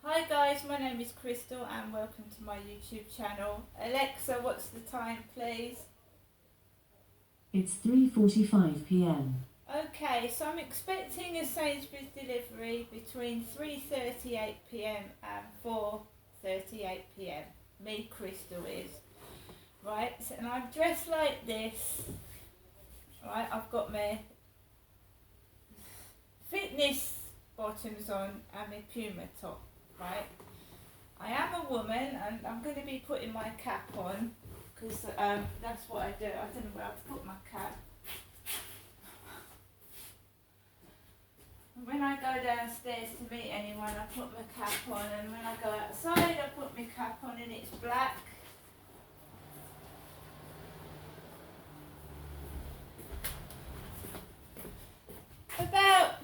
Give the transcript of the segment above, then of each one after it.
Hi guys, my name is Crystal and welcome to my YouTube channel. Alexa, what's the time please? It's 3:45 p.m. Okay, so I'm expecting a Sainsbury's delivery between 3:38 p.m. and 4:38 p.m. Me, Crystal, is. Right, so, and I'm dressed like this. Right, I've got my fitness bottoms on and my Puma top. Right, I am a woman and I'm going to be putting my cap on because that's what I do. I don't know where to put my cap. When I go downstairs to meet anyone, I put my cap on, and when I go outside, I put my cap on and it's black. About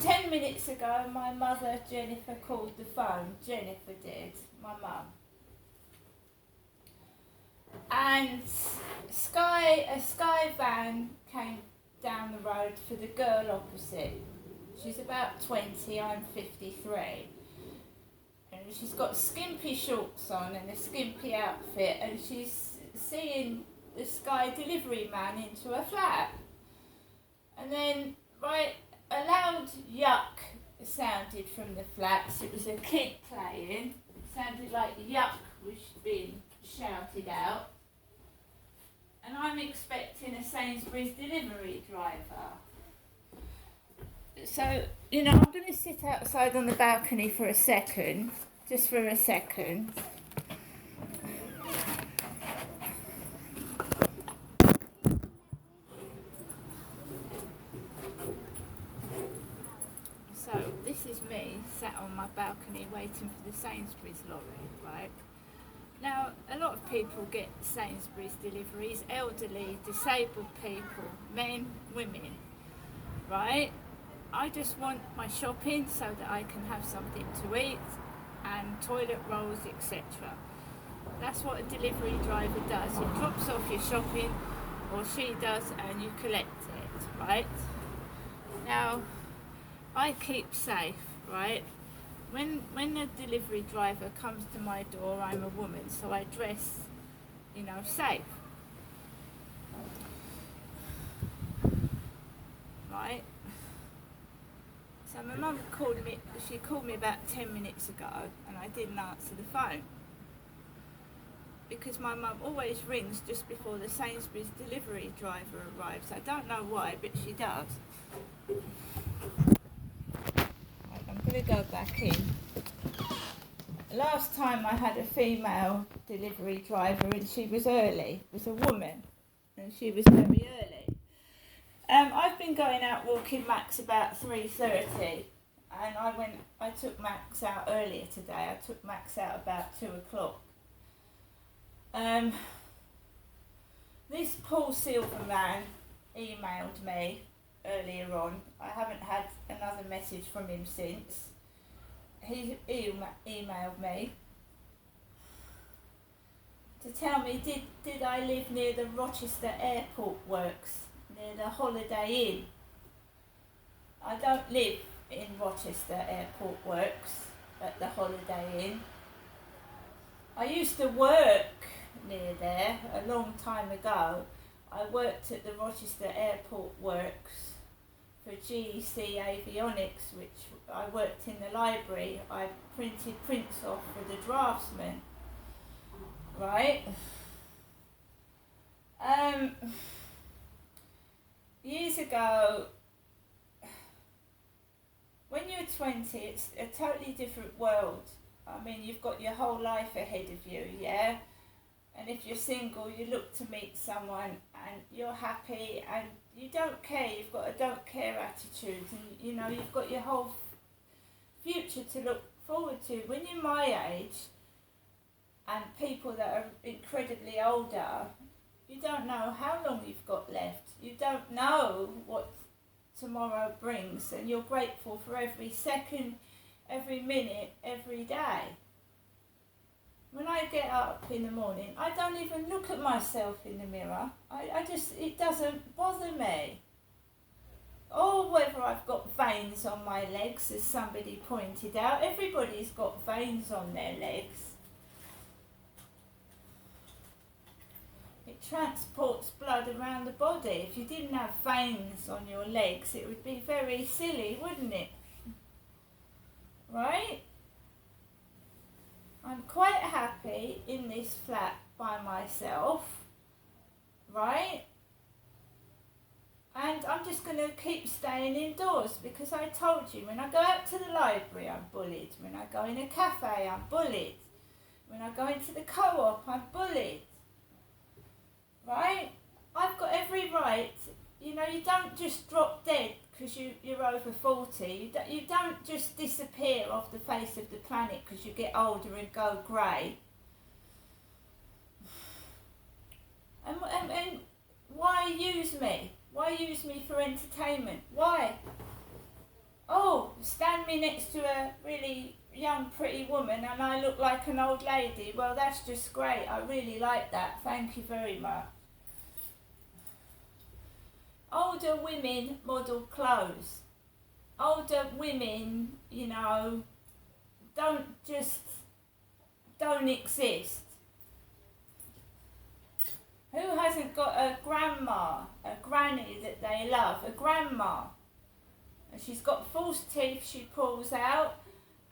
10 minutes ago, my mother, Jennifer, called the phone. Jennifer did, my mum. And a Sky van came down the road for the girl opposite. She's about 20, I'm 53. And she's got skimpy shorts on and a skimpy outfit, and she's seeing the Sky delivery man into her flat. And then, right, a loud yuck sounded from the flats. It was a kid playing. It sounded like yuck was being shouted out. And I'm expecting a Sainsbury's delivery driver. So, I'm going to sit outside on the balcony for a second, just for a second. So, this is me sat on my balcony waiting for the Sainsbury's lorry, right? Now, a lot of people get Sainsbury's deliveries, elderly, disabled people, men, women, right? I just want my shopping so that I can have something to eat and toilet rolls, etc. That's what a delivery driver does. He drops off your shopping, or she does, and you collect it, right? Now, I keep safe, right? When a delivery driver comes to my door, I'm a woman, so I dress, safe. Right? So my mum she called me about 10 minutes ago and I didn't answer the phone. Because my mum always rings just before the Sainsbury's delivery driver arrives. I don't know why, but she does. I'm going to go back in. Last time I had a female delivery driver and she was early. It was a woman and she was very early. I've been going out walking Max about 3:30 and I took Max out earlier today. I took Max out about 2 o'clock. This Paul Silverman emailed me earlier on. I haven't had another message from him since. He emailed me to tell me did I live near the Rochester Airport Works, near the Holiday Inn. I don't live in Rochester Airport Works at the Holiday Inn. I used to work near there a long time ago. I worked at the Rochester Airport Works for GEC Avionics, which I worked in the library. I printed prints off for the draftsman, right? Years ago, when you're 20, it's a totally different world. I mean, you've got your whole life ahead of you, yeah? And if you're single, you look to meet someone and you're happy and you don't care. You've got a don't care attitude and, you've got your whole future to look forward to. When you're my age and people that are incredibly older, you don't know how long you've got left. You don't know what tomorrow brings, and you're grateful for every second, every minute, every day. When I get up in the morning, I don't even look at myself in the mirror. It doesn't bother me. or whether I've got veins on my legs, as somebody pointed out. Everybody's got veins on their legs. It transports blood around the body. If you didn't have veins on your legs, it would be very silly, wouldn't it? Right? I'm quite happy in this flat by myself, right? And I'm just going to keep staying indoors, because I told you, when I go out to the library, I'm bullied. When I go in a cafe, I'm bullied. When I go into the co-op, I'm bullied. Right? I've got every right. You know, you don't just drop dead because you're over 40. You don't just disappear off the face of the planet because you get older and go grey. And why use me? Why use me for entertainment? Why? Oh, stand me next to a really young, pretty woman and I look like an old lady. Well, that's just great. I really like that. Thank you very much. Older women model clothes. Older women, you know, don't exist. Who hasn't got a grandma, a granny that they love, a grandma? And she's got false teeth she pulls out,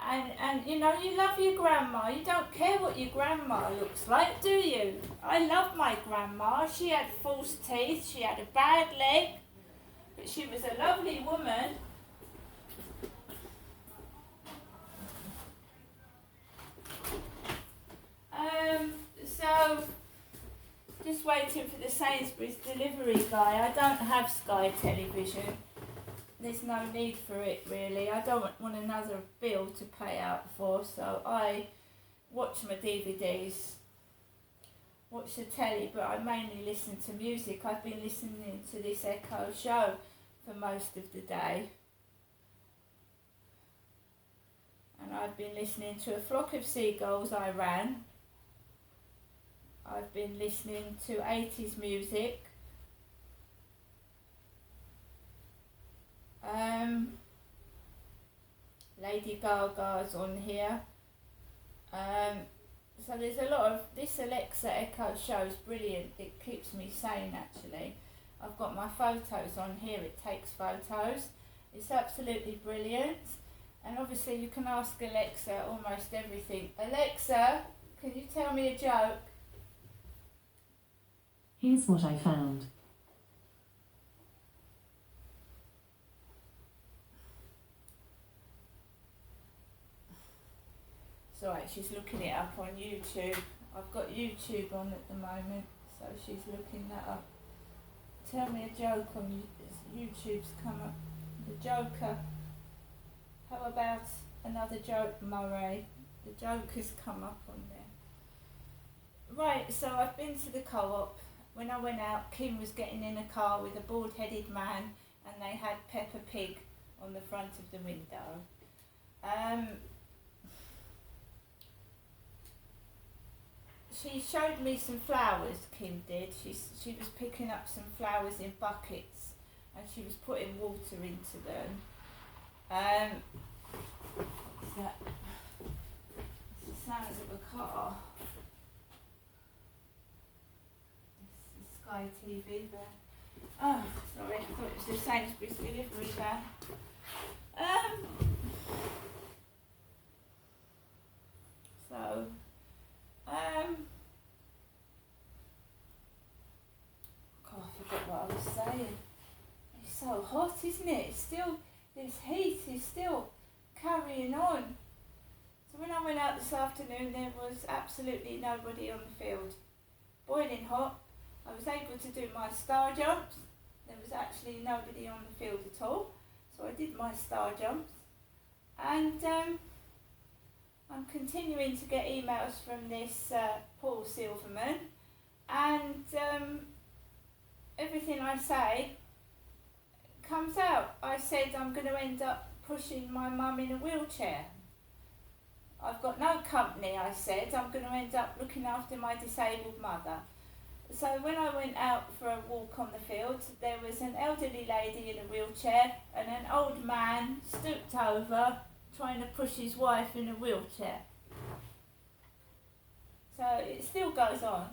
and you know, you love your grandma. You don't care what your grandma looks like, do you? I love my grandma. She had false teeth, she had a bad leg, but she was a lovely woman. So, just waiting for the Sainsbury's delivery guy. I don't have Sky Television. There's no need for it really. I don't want another bill to pay out for, so I watch my DVDs, watch the telly, but I mainly listen to music. I've been listening to this Echo show for most of the day. And I've been listening to A Flock of Seagulls, I Ran. I've been listening to 80s music. Lady Gaga's on here. So there's a lot of, this Alexa Echo show is brilliant. It keeps me sane actually. I've got my photos on here, it takes photos. It's absolutely brilliant. And obviously you can ask Alexa almost everything. Alexa, can you tell me a joke? Here's what I found. It's alright, she's looking it up on YouTube. I've got YouTube on at the moment, so she's looking that up. Tell me a joke on YouTube's come up. The Joker. How about another joke, Murray? The Joker's come up on there. Right, so I've been to the co-op. When I went out, Kim was getting in a car with a bald-headed man, and they had Peppa Pig on the front of the window. She showed me some flowers, Kim did. She was picking up some flowers in buckets and she was putting water into them. What's that? It's the sound of a car. It's the Sky TV van. Oh, sorry, I thought it was the Sainsbury's delivery van. God, I forgot what I was saying. It's so hot, isn't it? It's still, this heat is still carrying on. So when I went out this afternoon, there was absolutely nobody on the field. Boiling hot. I was able to do my star jumps. There was actually nobody on the field at all. So I did my star jumps. And I'm continuing to get emails from this Paul Silverman, and everything I say comes out. I said I'm going to end up pushing my mum in a wheelchair. I've got no company, I said. I'm going to end up looking after my disabled mother. So when I went out for a walk on the field, there was an elderly lady in a wheelchair and an old man stooped over trying to push his wife in a wheelchair. So it still goes on.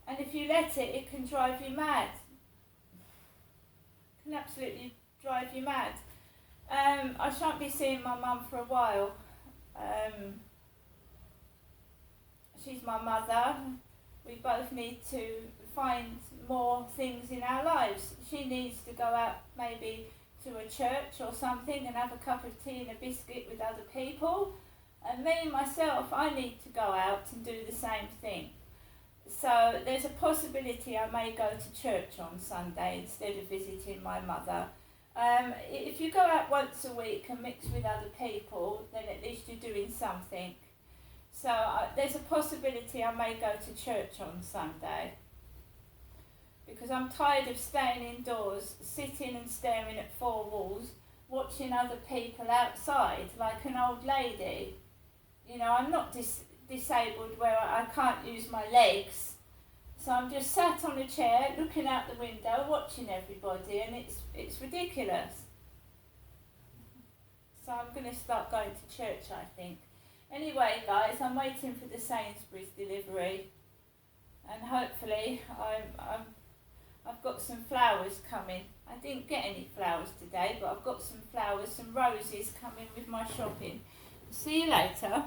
And if you let it, it can drive you mad. It can absolutely drive you mad. I shan't be seeing my mum for a while. She's my mother. We both need to find more things in our lives. She needs to go out maybe to a church or something and have a cup of tea and a biscuit with other people. And me, myself, I need to go out and do the same thing. So there's a possibility I may go to church on Sunday instead of visiting my mother. If you go out once a week and mix with other people, then at least you're doing something. So there's a possibility I may go to church on Sunday. Because I'm tired of staying indoors, sitting and staring at four walls, watching other people outside like an old lady. You know, I'm not disabled where I can't use my legs. So I'm just sat on a chair, looking out the window, watching everybody, and it's ridiculous. So I'm going to start going to church, I think. Anyway, guys, I'm waiting for the Sainsbury's delivery, and hopefully I've got some flowers coming. I didn't get any flowers today, but I've got some flowers, some roses coming with my shopping. See you later.